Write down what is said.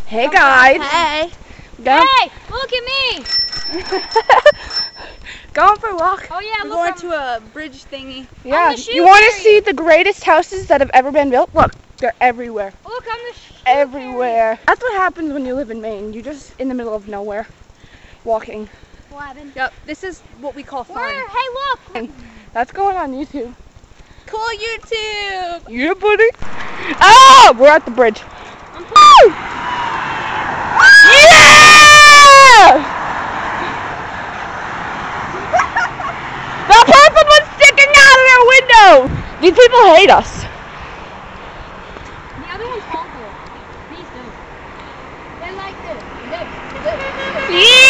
Hey guys. Hey. Hey, look at me. Going for a walk. Oh yeah, We're look. going to a bridge thingy. Yeah. the shoe You want to fairy. see the greatest houses that have ever been built? Look, they're everywhere. Look, I'm the shoe Everywhere. That's what happens when you live in Maine. You're just in the middle of nowhere, walking. fairy. Yep, this is what we call fun. Where? Hey, look. That's going on YouTube. Cool YouTube. Yeah, buddy. Oh, we're at the bridge. Woo! Yeah! The person was sticking out of their window. These people hate us. The other one's Honk. These two. They're like this. Yeah!